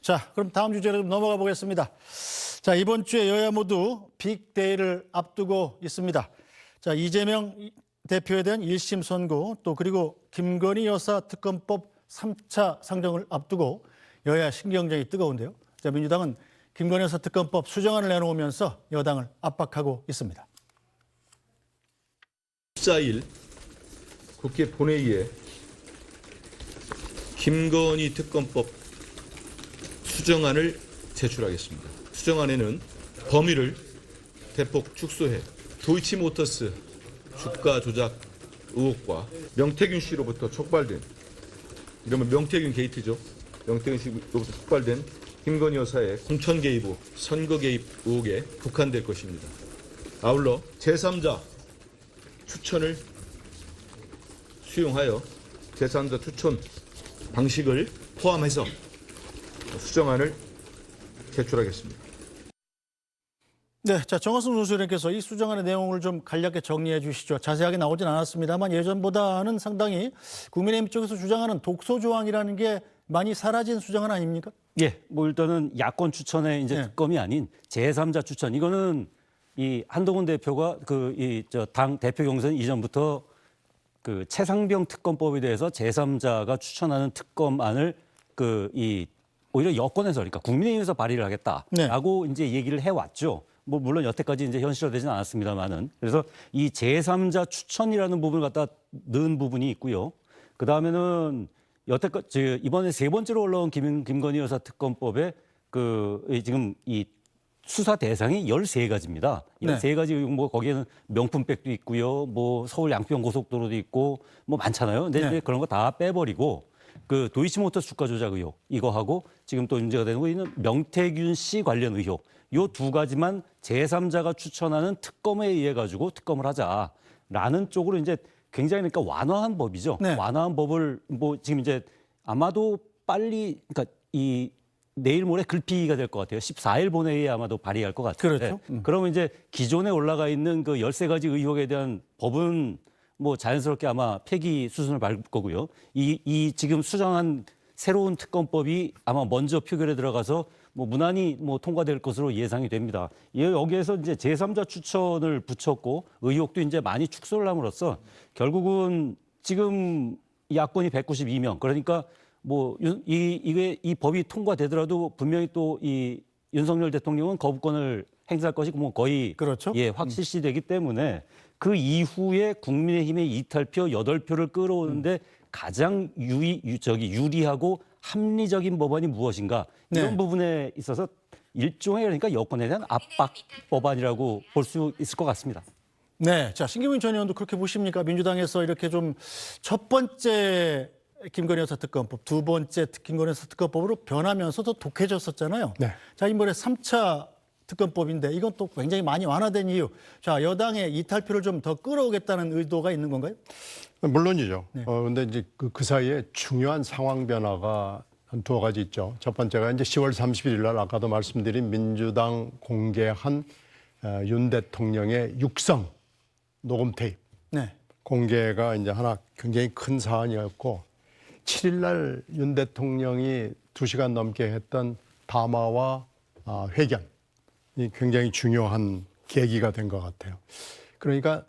자, 그럼 다음 주제로 좀 넘어가 보겠습니다. 자, 이번 주에 여야 모두 빅데이를 앞두고 있습니다. 자, 이재명 대표에 대한 1심 선고 또 그리고 김건희 여사 특검법 3차 상정을 앞두고 여야 신경전이 뜨거운데요. 자, 민주당은 김건희 여사 특검법 수정안을 내놓으면서 여당을 압박하고 있습니다. 14일 국회 본회의에 김건희 특검법 수정안을 제출하겠습니다. 수정안에는 범위를 대폭 축소해 도이치모터스 주가 조작 의혹과 명태균 씨로부터 촉발된, 이러면 명태균 게이트죠. 명태균 씨로부터 촉발된 김건희 여사의 공천 개입 후 선거 개입 의혹에 국한될 것입니다. 아울러 제3자 추천을 수용하여 제3자 추천 방식을 포함해서 수정안을 제출하겠습니다. 네, 자, 정화순 논술위원께서 이 수정안의 내용을 좀 간략하게 정리해 주시죠. 자세하게 나오진 않았습니다만 예전보다는 상당히 국민의힘 쪽에서 주장하는 독소 조항이라는 게 많이 사라진 수정안 아닙니까? 예, 뭐 일단은 야권 추천의 이제 특검이 아닌 제3자 추천. 이거는 이 한동훈 대표가 당 대표 경선 이전부터 그 최상병 특검법에 대해서 제3자가 추천하는 특검안을 오히려 여권에서, 그러니까 국민의힘에서 발의를 하겠다라고 이제 얘기를 해왔죠. 뭐 물론 여태까지 이제 현실화되지는 않았습니다만은. 그래서 이 제3자 추천이라는 부분을 갖다 넣은 부분이 있고요. 그 다음에는 여태까지 이번에 세 번째로 올라온 김건희 여사 특검법에 지금 이 수사 대상이 13가지입니다. 13가지 뭐 거기에는 명품백도 있고요. 뭐 서울 양평 고속도로도 있고 뭐 많잖아요. 근데 이제 그런 거 다 빼버리고 그 도이치모터스 주가 조작 의혹 이거 하고 지금 또 문제가 되는 거는 명태균 씨 관련 의혹, 요 두 가지만 제3자가 추천하는 특검에 의해 가지고 특검을 하자라는 쪽으로 이제 굉장히 그러니까 완화한 법이죠. 네. 완화한 법을 뭐 지금 이제 아마도 빨리, 그러니까 이 내일 모레 글피가 될 것 같아요. 14일 본회의에 아마도 발의할 것 같은데. 그렇죠. 그러면 이제 기존에 올라가 있는 그 13가지 의혹에 대한 법은 뭐 자연스럽게 아마 폐기 수순을 밟을 거고요. 이 지금 수정한 새로운 특검법이 아마 먼저 표결에 들어가서 뭐 무난히 뭐 통과될 것으로 예상이 됩니다. 여기에서 이제 제3자 추천을 붙였고 의혹도 이제 많이 축소를 함으로써 결국은 지금 야권이 192명, 그러니까 뭐 이 법이 통과되더라도 분명히 또 이 윤석열 대통령은 거부권을 행사할 것이 뭐 거의 그렇죠. 확실시되기 때문에 그 이후에 국민의힘의 이탈표 8표를 끌어오는데 가장 유리하고 합리적인 법안이 무엇인가, 이런 부분에 있어서 일종의 그러니까 여권에 대한 압박 법안이라고 볼 수 있을 것 같습니다. 네, 자, 신경민 전 의원도 그렇게 보십니까? 민주당에서 이렇게 좀 첫 번째 김건희 여사 특검법, 두 번째 김건희 여사 특검법으로 변하면서도 독해졌었잖아요. 네. 자, 이번에 3차 특검법인데 이건 또 굉장히 많이 완화된 이유. 자, 여당의 이탈표를 좀 더 끌어오겠다는 의도가 있는 건가요? 물론이죠. 근데 이제 그 사이에 중요한 상황 변화가 한 두어 가지 있죠. 첫 번째가 이제 10월 31일 날 아까도 말씀드린 민주당 공개한 윤 대통령의 육성 녹음 테이프 공개가 이제 하나 굉장히 큰 사안이었고, 7일 날 윤 대통령이 2시간 넘게 했던 담화와 회견이 굉장히 중요한 계기가 된 것 같아요. 그러니까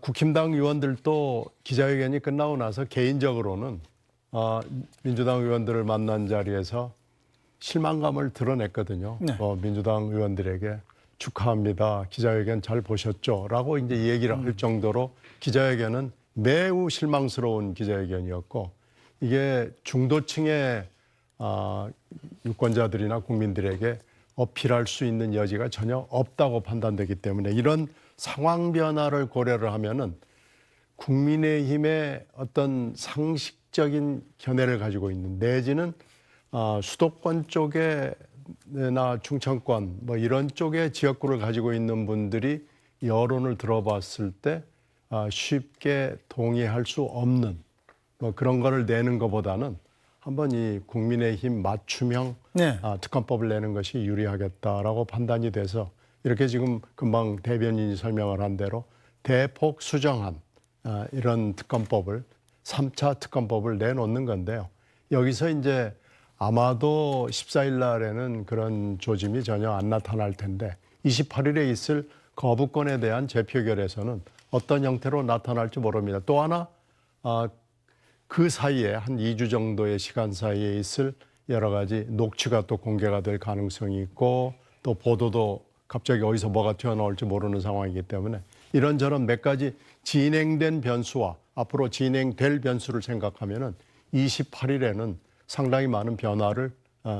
국힘당 의원들도 기자회견이 끝나고 나서 개인적으로는 민주당 의원들을 만난 자리에서 실망감을 드러냈거든요. 민주당 의원들에게 축하합니다. 기자회견 잘 보셨죠? 라고 이제 얘기를 할 정도로 기자회견은 매우 실망스러운 기자회견이었고, 이게 중도층의 유권자들이나 국민들에게 어필할 수 있는 여지가 전혀 없다고 판단되기 때문에 이런 상황 변화를 고려를 하면은 국민의힘의 어떤 상식적인 견해를 가지고 있는, 내지는 수도권 쪽에나 충청권 뭐 이런 쪽의 지역구를 가지고 있는 분들이 여론을 들어봤을 때 쉽게 동의할 수 없는 뭐 그런 거를 내는 것보다는 한번 이 국민의힘 맞춤형 특검법을 내는 것이 유리하겠다라고 판단이 돼서 이렇게 지금 금방 대변인이 설명을 한 대로 대폭 수정한 이런 특검법을 3차 특검법을 내놓는 건데요. 여기서 이제 아마도 14일 날에는 그런 조짐이 전혀 안 나타날 텐데 28일에 있을 거부권에 대한 재표결에서는 어떤 형태로 나타날지 모릅니다. 또 하나 그 사이에 한 2주 정도의 시간 사이에 있을 여러 가지 녹취가 또 공개가 될 가능성이 있고 또 보도도 갑자기 어디서 뭐가 튀어나올지 모르는 상황이기 때문에 이런저런 몇 가지 진행된 변수와 앞으로 진행될 변수를 생각하면은 28일에는 상당히 많은 변화를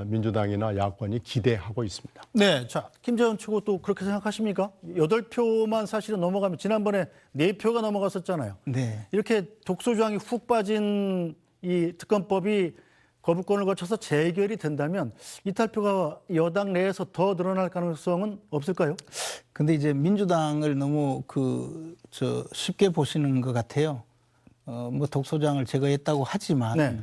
민주당이나 야권이 기대하고 있습니다. 네, 자, 김재원 최고 또 그렇게 생각하십니까? 8표만 사실은 넘어가면 지난번에 4표가 넘어갔었잖아요. 네. 이렇게 독소조항이 훅 빠진 이 특검법이 거부권을 거쳐서 재결이 된다면 이탈표가 여당 내에서 더 늘어날 가능성은 없을까요? 근데 이제 민주당을 너무 쉽게 보시는 것 같아요. 뭐 독소조항을 제거했다고 하지만 네.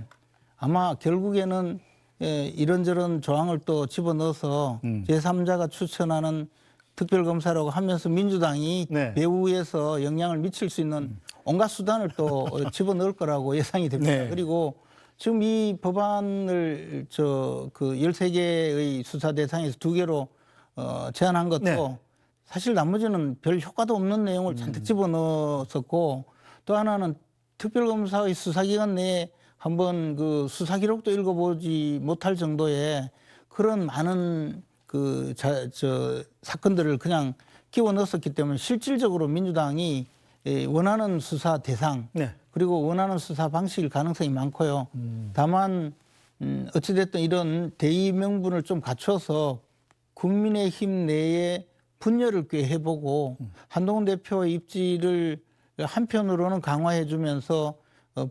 아마 결국에는 이런저런 조항을 또 집어넣어서 제3자가 추천하는 특별검사라고 하면서 민주당이 네. 배후에서 영향을 미칠 수 있는 온갖 수단을 또 집어넣을 거라고 예상이 됩니다. 네. 그리고 지금 이 법안을 13개의 수사 대상에서 2개로 제한한 것도 네. 사실 나머지는 별 효과도 없는 내용을 잔뜩 집어넣었었고 또 하나는 특별검사의 수사기간 내에 한번 그 수사 기록도 읽어보지 못할 정도의 그런 많은 사건들을 그냥 끼워 넣었었기 때문에 실질적으로 민주당이 원하는 수사 대상 네. 그리고 원하는 수사 방식일 가능성이 많고요. 다만 어찌됐든 이런 대의 명분을 좀 갖춰서 국민의힘 내에 분열을 꽤 해보고 한동훈 대표의 입지를 한편으로는 강화해주면서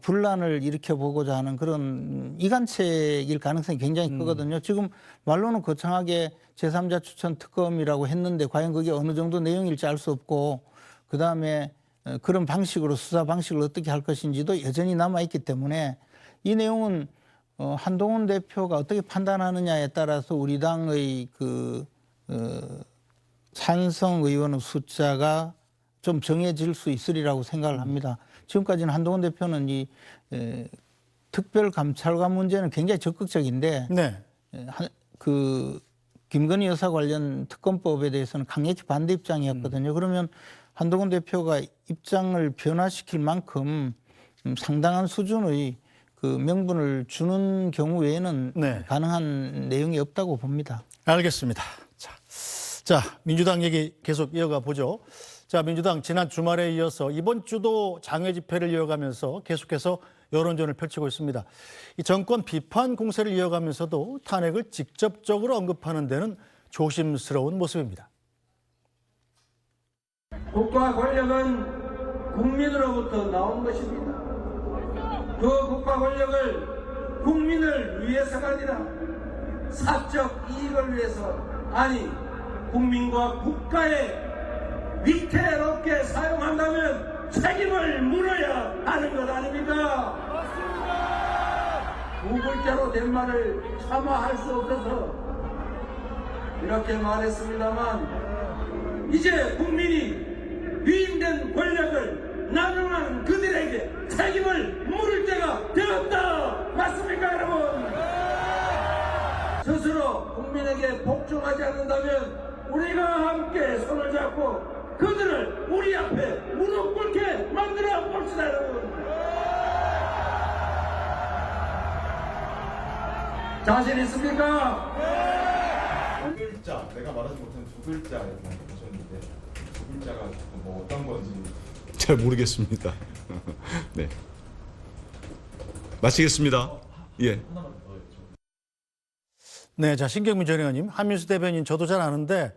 분란을 일으켜보고자 하는 그런 이간책일 가능성이 굉장히 크거든요. 지금 말로는 거창하게 제3자 추천 특검이라고 했는데 과연 그게 어느 정도 내용일지 알 수 없고 그다음에 그런 방식으로 수사 방식을 어떻게 할 것인지도 여전히 남아있기 때문에 이 내용은 한동훈 대표가 어떻게 판단하느냐에 따라서 우리 당의 찬성 의원의 숫자가 좀 정해질 수 있으리라고 생각을 합니다. 지금까지는 한동훈 대표는 이 특별감찰관 문제는 굉장히 적극적인데 네. 김건희 여사 관련 특검법에 대해서는 강력히 반대 입장이었거든요. 그러면 한동훈 대표가 입장을 변화시킬 만큼 상당한 수준의 그 명분을 주는 경우 외에는 네. 가능한 내용이 없다고 봅니다. 알겠습니다. 자, 민주당 얘기 계속 이어가 보죠. 자, 민주당 지난 주말에 이어서 이번 주도 장외 집회를 이어가면서 계속해서 여론전을 펼치고 있습니다. 이 정권 비판 공세를 이어가면서도 탄핵을 직접적으로 언급하는 데는 조심스러운 모습입니다. 국가 권력은 국민으로부터 나온 것입니다. 그 국가 권력을 국민을 위해서가 아니라 사적 이익을 위해서 아니 국민과 국가의 위태롭게 사용한다면 책임을 물어야 하는 것 아닙니까? 맞습니다. 두 글자로 된 말을 차마 할 수 없어서 이렇게 말했습니다만 이제 국민이 위임된 권력을 남용한 그들에게 책임을 물을 때가 되었다. 맞습니까 여러분? 스스로 국민에게 복종하지 않는다면 우리가 함께 손을 잡고 그들을 우리 앞에 무릎 꿇게 만들어 봅시다 여러분. 자신 있습니까? 두 글자, 내가 말하지 못한 두 글자 이렇게 하셨는데 두 글자가 뭐 어떤 건지 잘 모르겠습니다. 네. 마치겠습니다. 예. 네, 자, 신경민 전 의원님, 한민수 대변인 저도 잘 아는데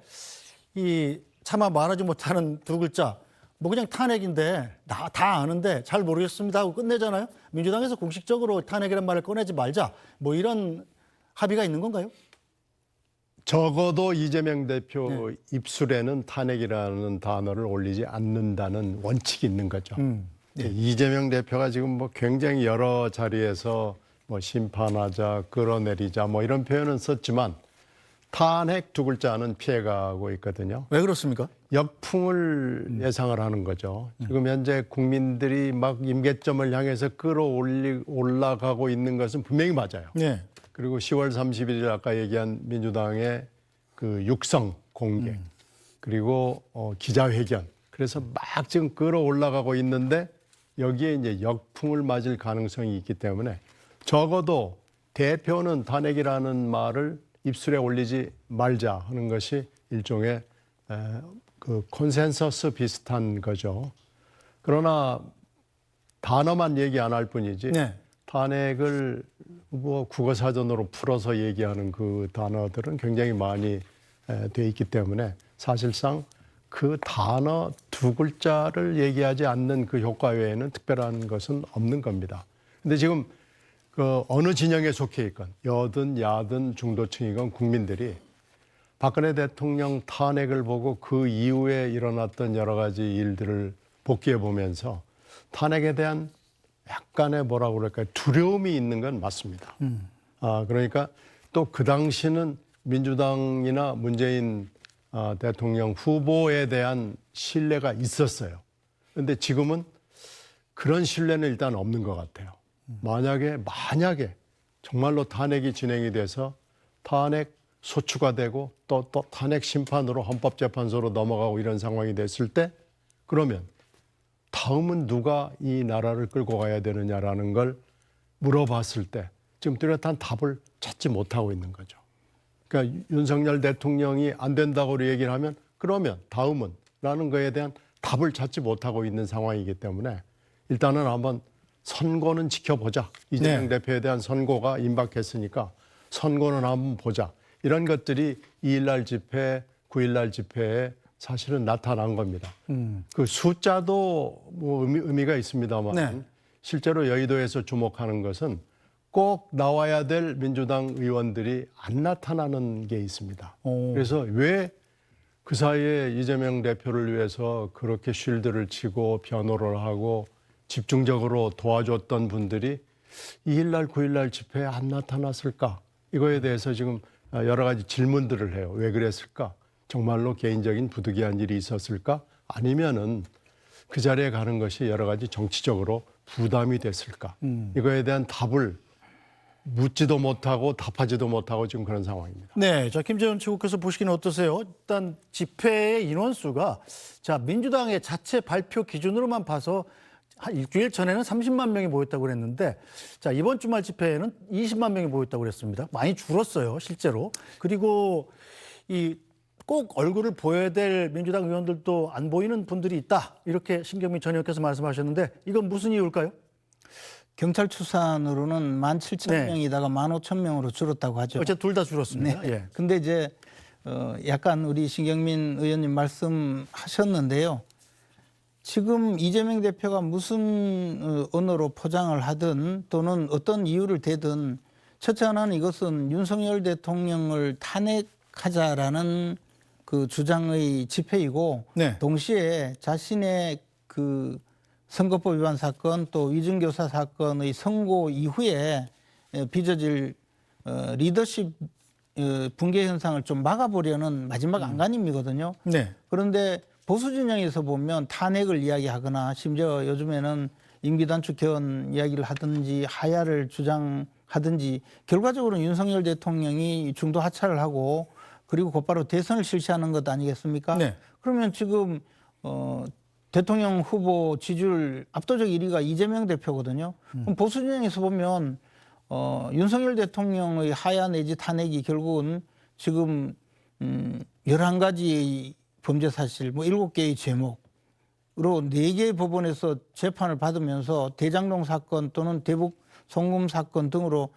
이 차마 말하지 못하는 두 글자 뭐 그냥 탄핵인데 다 아는데 잘 모르겠습니다 하고 끝내잖아요. 민주당에서 공식적으로 탄핵이란 말을 꺼내지 말자 뭐 이런 합의가 있는 건가요? 적어도 이재명 대표 입술에는 탄핵이라는 단어를 올리지 않는다는 원칙이 있는 거죠. 이재명 대표가 지금 뭐 굉장히 여러 자리에서 뭐 심판하자, 끌어내리자 뭐 이런 표현은 썼지만 탄핵 두 글자는 피해가고 있거든요. 왜 그렇습니까? 역풍을 예상을 하는 거죠. 지금 현재 국민들이 막 임계점을 향해서 올라가고 있는 것은 분명히 맞아요. 네. 그리고 10월 31일 아까 얘기한 민주당의 그 육성 공개 그리고 기자회견 그래서 막 지금 끌어올라가고 있는데 여기에 이제 역풍을 맞을 가능성이 있기 때문에 적어도 대표는 탄핵이라는 말을 입술에 올리지 말자 하는 것이 일종의 그 콘센서스 비슷한 거죠. 그러나 단어만 얘기 안 할 뿐이지 네. 탄핵을 뭐 국어사전으로 풀어서 얘기하는 그 단어들은 굉장히 많이 돼 있기 때문에 사실상 그 단어 두 글자를 얘기하지 않는 그 효과 외에는 특별한 것은 없는 겁니다. 근데 지금 그 어느 진영에 속해 있건 여든 야든 중도층이건 국민들이 박근혜 대통령 탄핵을 보고 그 이후에 일어났던 여러 가지 일들을 복기해 보면서 탄핵에 대한 약간의 뭐라고 그럴까요? 두려움이 있는 건 맞습니다. 그러니까 또 그 당시는 민주당이나 문재인 대통령 후보에 대한 신뢰가 있었어요. 그런데 지금은 그런 신뢰는 일단 없는 것 같아요. 만약에 정말로 탄핵이 진행이 돼서 탄핵 소추가 되고 또 탄핵 심판으로 헌법재판소로 넘어가고 이런 상황이 됐을 때 그러면 다음은 누가 이 나라를 끌고 가야 되느냐라는 걸 물어봤을 때 지금 뚜렷한 답을 찾지 못하고 있는 거죠. 그러니까 윤석열 대통령이 안 된다고 얘기를 하면 그러면 다음은 라는 거에 대한 답을 찾지 못하고 있는 상황이기 때문에 일단은 한번 선고는 지켜보자. 이재명 대표에 대한 선고가 임박했으니까 선고는 한번 보자. 이런 것들이 2일날 집회, 9일날 집회에 사실은 나타난 겁니다. 그 숫자도 뭐 의미가 있습니다만 네. 실제로 여의도에서 주목하는 것은 꼭 나와야 될 민주당 의원들이 안 나타나는 게 있습니다. 그래서 왜 그 사이에 이재명 대표를 위해서 그렇게 쉴드를 치고 변호를 하고 집중적으로 도와줬던 분들이 2일날 9일날 집회에 안 나타났을까? 이거에 대해서 지금 여러 가지 질문들을 해요. 왜 그랬을까? 정말로 개인적인 부득이한 일이 있었을까? 아니면은 그 자리에 가는 것이 여러 가지 정치적으로 부담이 됐을까? 이거에 대한 답을 묻지도 못하고 답하지도 못하고 지금 그런 상황입니다. 네, 자 김재원 최고께서 보시기는 어떠세요? 일단 집회의 인원수가 자 민주당의 자체 발표 기준으로만 봐서 한 일주일 전에는 30만 명이 모였다고 그랬는데 자 이번 주말 집회에는 20만 명이 모였다고 그랬습니다. 많이 줄었어요, 실제로. 그리고 이 꼭 얼굴을 보여야 될 민주당 의원들도 안 보이는 분들이 있다. 이렇게 신경민 전 의원께서 말씀하셨는데 이건 무슨 이유일까요? 경찰 추산으로는 17,000명이다가 15,000명으로 줄었다고 하죠. 어제 둘 다 줄었습니다. 네. 예. 근데 이제 약간 우리 신경민 의원님 말씀하셨는데요. 지금 이재명 대표가 무슨 언어로 포장을 하든 또는 어떤 이유를 대든 첫째 하나는 이것은 윤석열 대통령을 탄핵하자라는 그 주장의 집회이고 네. 동시에 자신의 그 선거법 위반 사건 또 위증교사 사건의 선고 이후에 빚어질 리더십 붕괴 현상을 좀 막아보려는 마지막 안간힘이거든요. 네. 그런데 보수 진영에서 보면 탄핵을 이야기하거나 심지어 요즘에는 임기단축 개헌 이야기를 하든지 하야를 주장하든지 결과적으로는 윤석열 대통령이 중도 하차를 하고 그리고 곧바로 대선을 실시하는 것 아니겠습니까? 네. 그러면 지금 대통령 후보 지지율 압도적 1위가 이재명 대표거든요. 그럼 보수 진영에서 보면 윤석열 대통령의 하야 내지 탄핵이 결국은 지금 11가지의 범죄 사실, 뭐 7개의 제목으로 4개의 법원에서 재판을 받으면서 대장동 사건 또는 대북 송금 사건 등으로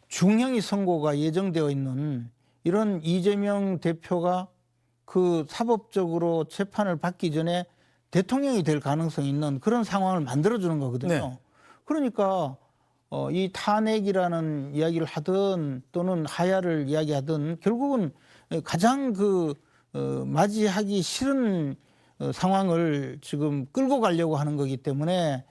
중형의 선고가 예정되어 있는 이런 이재명 대표가 그 사법적으로 재판을 받기 전에 대통령이 될 가능성이 있는 그런 상황을 만들어주는 거거든요. 네. 그러니까 이 탄핵이라는 이야기를 하든 또는 하야를 이야기하든 결국은 가장 맞이하기 싫은 상황을 지금 끌고 가려고 하는 거기 때문에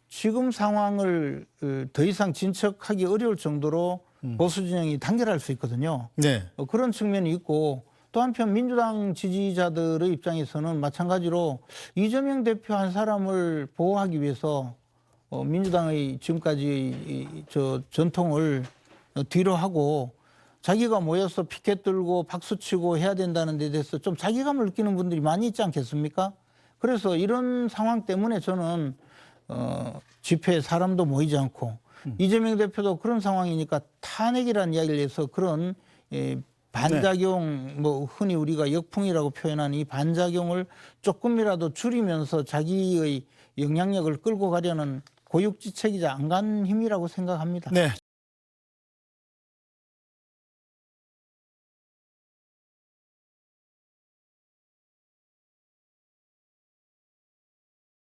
지금 상황을 더 이상 진척하기 어려울 정도로 보수 진영이 단결할 수 있거든요. 네. 그런 측면이 있고 또 한편 민주당 지지자들의 입장에서는 마찬가지로 이재명 대표 한 사람을 보호하기 위해서 민주당의 지금까지 저 전통을 뒤로 하고 자기가 모여서 피켓 들고 박수치고 해야 된다는 데 대해서 좀 자괴감을 느끼는 분들이 많이 있지 않겠습니까? 그래서 이런 상황 때문에 저는 집회에 사람도 모이지 않고 이재명 대표도 그런 상황이니까 탄핵이라는 이야기를 해서 그런 반작용, 뭐 흔히 우리가 역풍이라고 표현하는 이 반작용을 조금이라도 줄이면서 자기의 영향력을 끌고 가려는 고육지책이자 안간 힘이라고 생각합니다. 네.